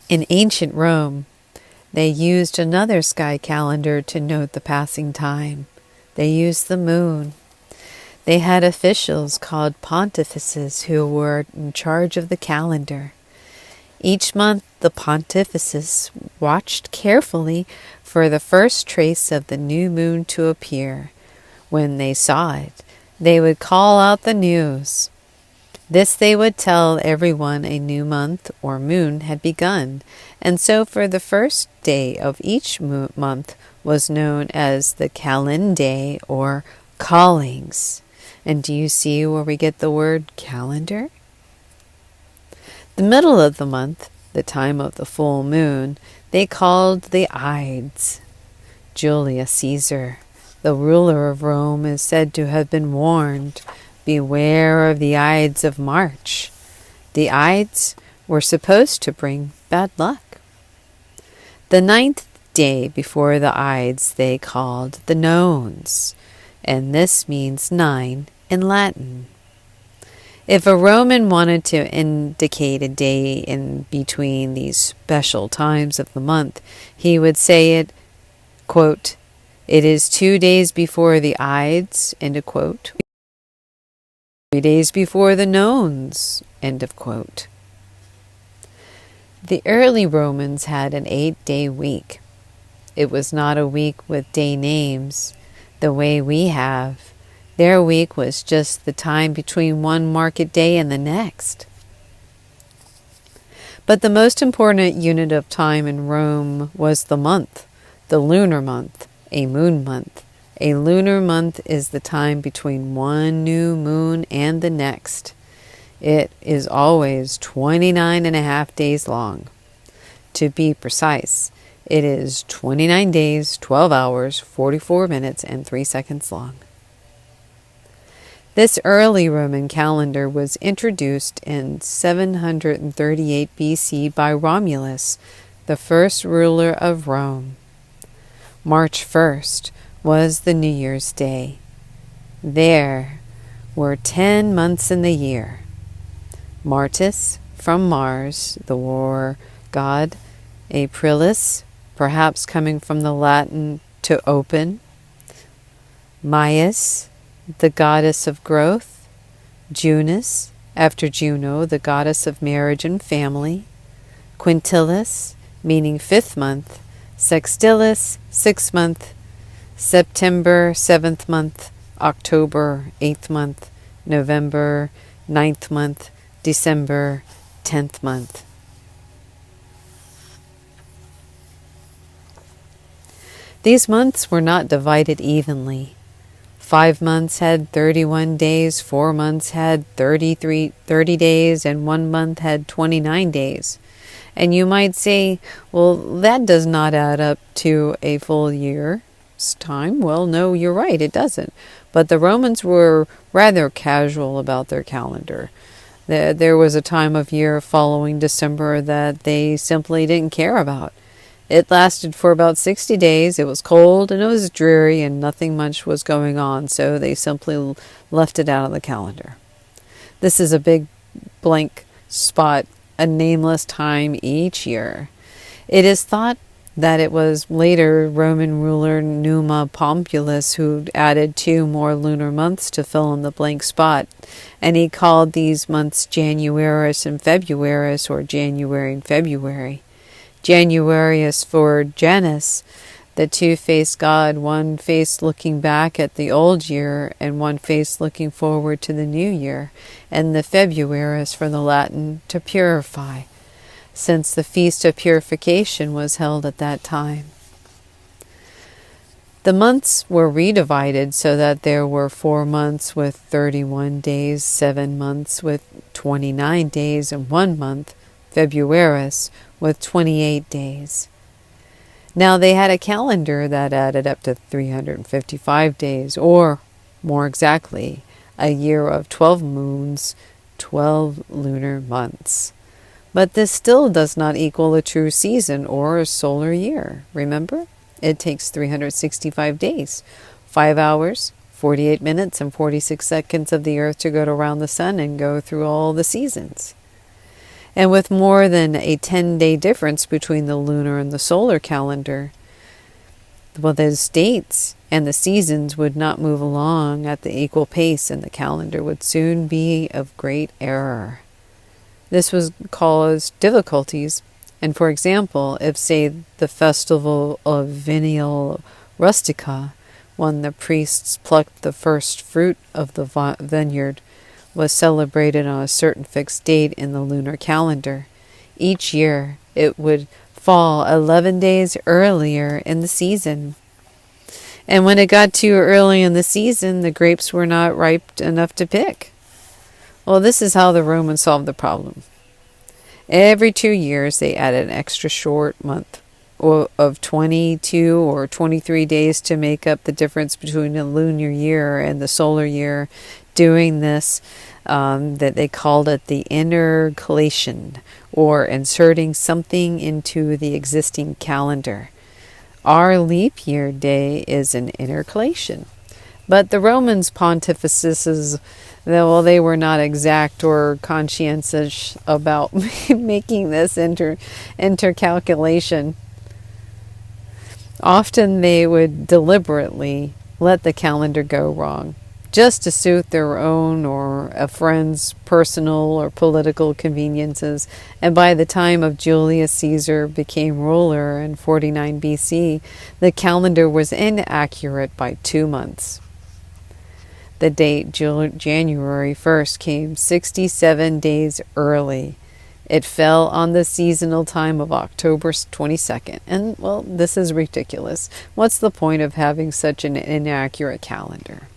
In ancient Rome, they used another sky calendar to note the passing time. They used the moon. They had officials called pontifices who were in charge of the calendar. Each month, the pontifices watched carefully for the first trace of the new moon to appear. When they saw it, they would call out the news. This they would tell everyone a new month or moon had begun, and so for the first day of each month was known as the calendae or callings. And do you see where we get the word calendar? The middle of the month, the time of the full moon, they called the Ides. Julius Caesar, the ruler of Rome, is said to have been warned, "Beware of the Ides of March." The Ides were supposed to bring bad luck. The 9th day before the Ides they called the Nones, and this means 9 in Latin. If a Roman wanted to indicate a day in between these special times of the month, he would say it, quote, "It is 2 days before the Ides," end of quote, 3 days before the Nones, end of quote. The early Romans had an 8-day week. It was not a week with day names the way we have. Their week was just the time between one market day and the next. But the most important unit of time in Rome was the month, the lunar month, a moon month. A lunar month is the time between one new moon and the next. It is always 29 and a half days long. To be precise, it is 29 days, 12 hours, 44 minutes, and 3 seconds long. This early Roman calendar was introduced in 738 BC by Romulus, the first ruler of Rome. March 1st was the New Year's Day. There were 10 months in the year. Martis, from Mars, the war god, Aprilis, perhaps coming from the Latin to open, Maius, the goddess of growth, Junus, after Juno, the goddess of marriage and family, Quintilis, meaning 5th month, Sextilis, 6th month, September, 7th month, October, 8th month, November, 9th month, December, 10th month. These months were not divided evenly. 5 months had 31 days, 4 months had 30 days, and 1 month had 29 days. And you might say, well, that does not add up to a full year's time. Well, no, you're right, it doesn't. But the Romans were rather casual about their calendar. There was a time of year following December that they simply didn't care about. It lasted for about 60 days. It was cold and it was dreary and nothing much was going on, so they simply left it out of the calendar. This is a big blank spot, a nameless time each year. It is thought that it was later Roman ruler Numa Pompilius who added 2 more lunar months to fill in the blank spot, and he called these months Januaris and Februaris, or January and February. Januarius for Janus, the two-faced god, one face looking back at the old year and one face looking forward to the new year, and the Februaris from the Latin to purify, since the feast of purification was held at that time. The months were redivided so that there were 4 months with 31 days, 7 months with 29 days, and 1 month, Februaris, with 28 days. Now they had a calendar that added up to 355 days, or more exactly, a year of 12 moons, 12 lunar months. But this still does not equal a true season or a solar year. Remember? It takes 365 days, 5 hours, 48 minutes, and 46 seconds of the Earth to go around the sun and go through all the seasons. and with more than a 10-day difference between the lunar and the solar calendar. Well, those dates and the seasons would not move along at the equal pace, and the calendar would soon be of great error. This was caused difficulties, and for example, if, say, the festival of Venial Rustica, when the priests plucked the first fruit of the vineyard, was celebrated on a certain fixed date in the lunar calendar, each year it would fall 11 days earlier in the season. And when it got too early in the season, the grapes were not ripe enough to pick. Well, this is how the Romans solved the problem. Every 2 years, they added an extra short month of 22 or 23 days to make up the difference between the lunar year and the solar year. Doing this, that they called it the intercalation, or inserting something into the existing calendar. Our leap year day is an intercalation. But the Romans' pontifices, well, they were not exact or conscientious about making this intercalculation. Often they would deliberately let the calendar go wrong, just to suit their own or a friend's personal or political conveniences. And by the time of Julius Caesar became ruler in 49 BC, the calendar was inaccurate by 2 months. The date January 1st came 67 days early. It fell on the seasonal time of October 22nd. And, well, this is ridiculous. What's the point of having such an inaccurate calendar?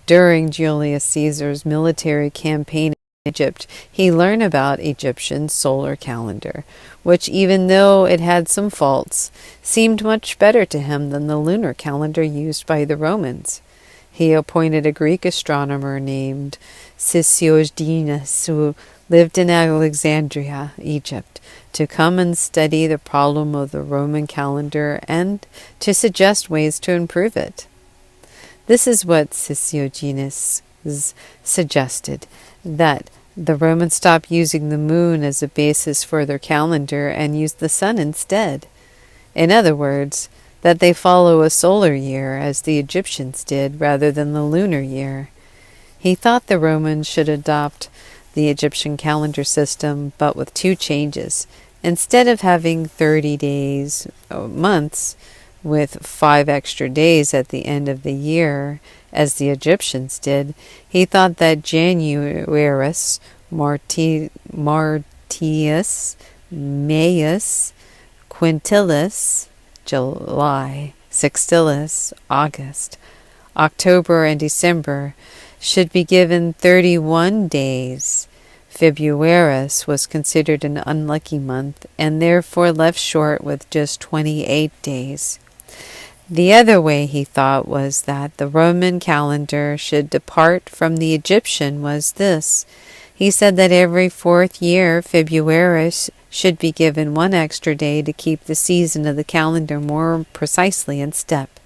During Julius Caesar's military campaign in Egypt, he learned about Egyptian solar calendar, which, even though it had some faults, seemed much better to him than the lunar calendar used by the Romans. He appointed a Greek astronomer named Siogenes, who lived in Alexandria, Egypt, to come and study the problem of the Roman calendar and to suggest ways to improve it. This is what Siogenes suggested, that the Romans stop using the moon as a basis for their calendar and use the sun instead. In other words, that they follow a solar year as the Egyptians did rather than the lunar year. He thought the Romans should adopt the Egyptian calendar system, but with 2 changes. Instead of having 30 days or months with 5 extra days at the end of the year, as the Egyptians did, he thought that Januarius, Martius, Maius, Quintilis, July, Sextilis, August, October, and December should be given 31 days. Februarius was considered an unlucky month and therefore left short with just 28 days. The other way, he thought, was that the Roman calendar should depart from the Egyptian was this. He said that every 4th year, Februarius should be given 1 extra day to keep the season of the calendar more precisely in step.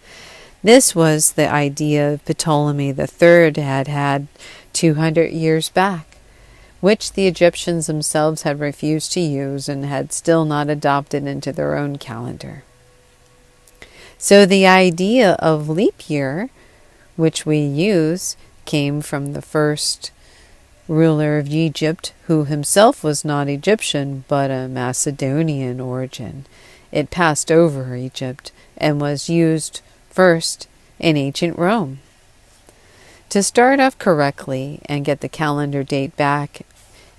This was the idea Ptolemy III had 200 years back, which the Egyptians themselves had refused to use and had still not adopted into their own calendar. So the idea of leap year, which we use, came from the first ruler of Egypt, who himself was not Egyptian but a Macedonian origin. It passed over Egypt and was used first in ancient Rome. To start off correctly and get the calendar date back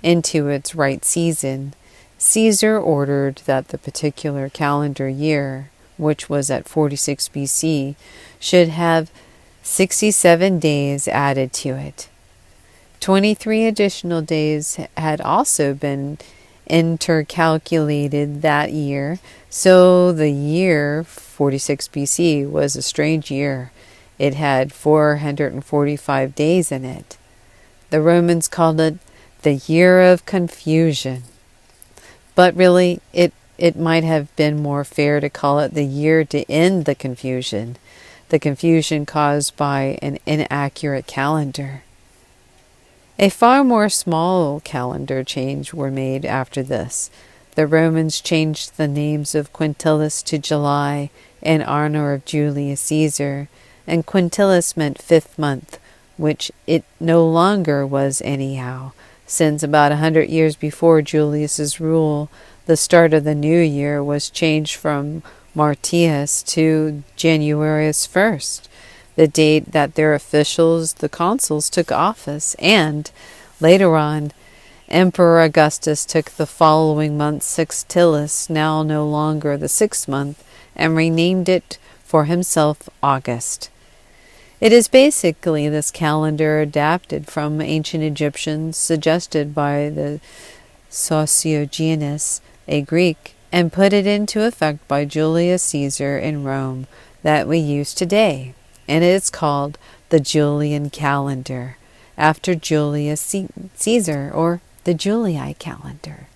into its right season, Caesar ordered that the particular calendar year, which was at 46 BC, should have 67 days added to it. 23 additional days had also been intercalculated that year, so the year 46 BC was a strange year. It had 445 days in it. The Romans called it the Year of Confusion. But really, it might have been more fair to call it the year to end the confusion caused by an inaccurate calendar. A far more small calendar change were made after this. The Romans changed the names of Quintilis to July in honor of Julius Caesar, and Quintilis meant 5th month, which it no longer was anyhow, since about 100 years before Julius's rule, the start of the new year was changed from Martius to Januarius 1st, the date that their officials, the consuls, took office, and, later on, Emperor Augustus took the following month Sextilis, now no longer the 6th month, and renamed it for himself August. It is basically this calendar adapted from ancient Egyptians, suggested by the Sociogenes, a Greek, and put it into effect by Julius Caesar in Rome, that we use today, and it is called the Julian calendar, after Julius Caesar, or the Julii calendar.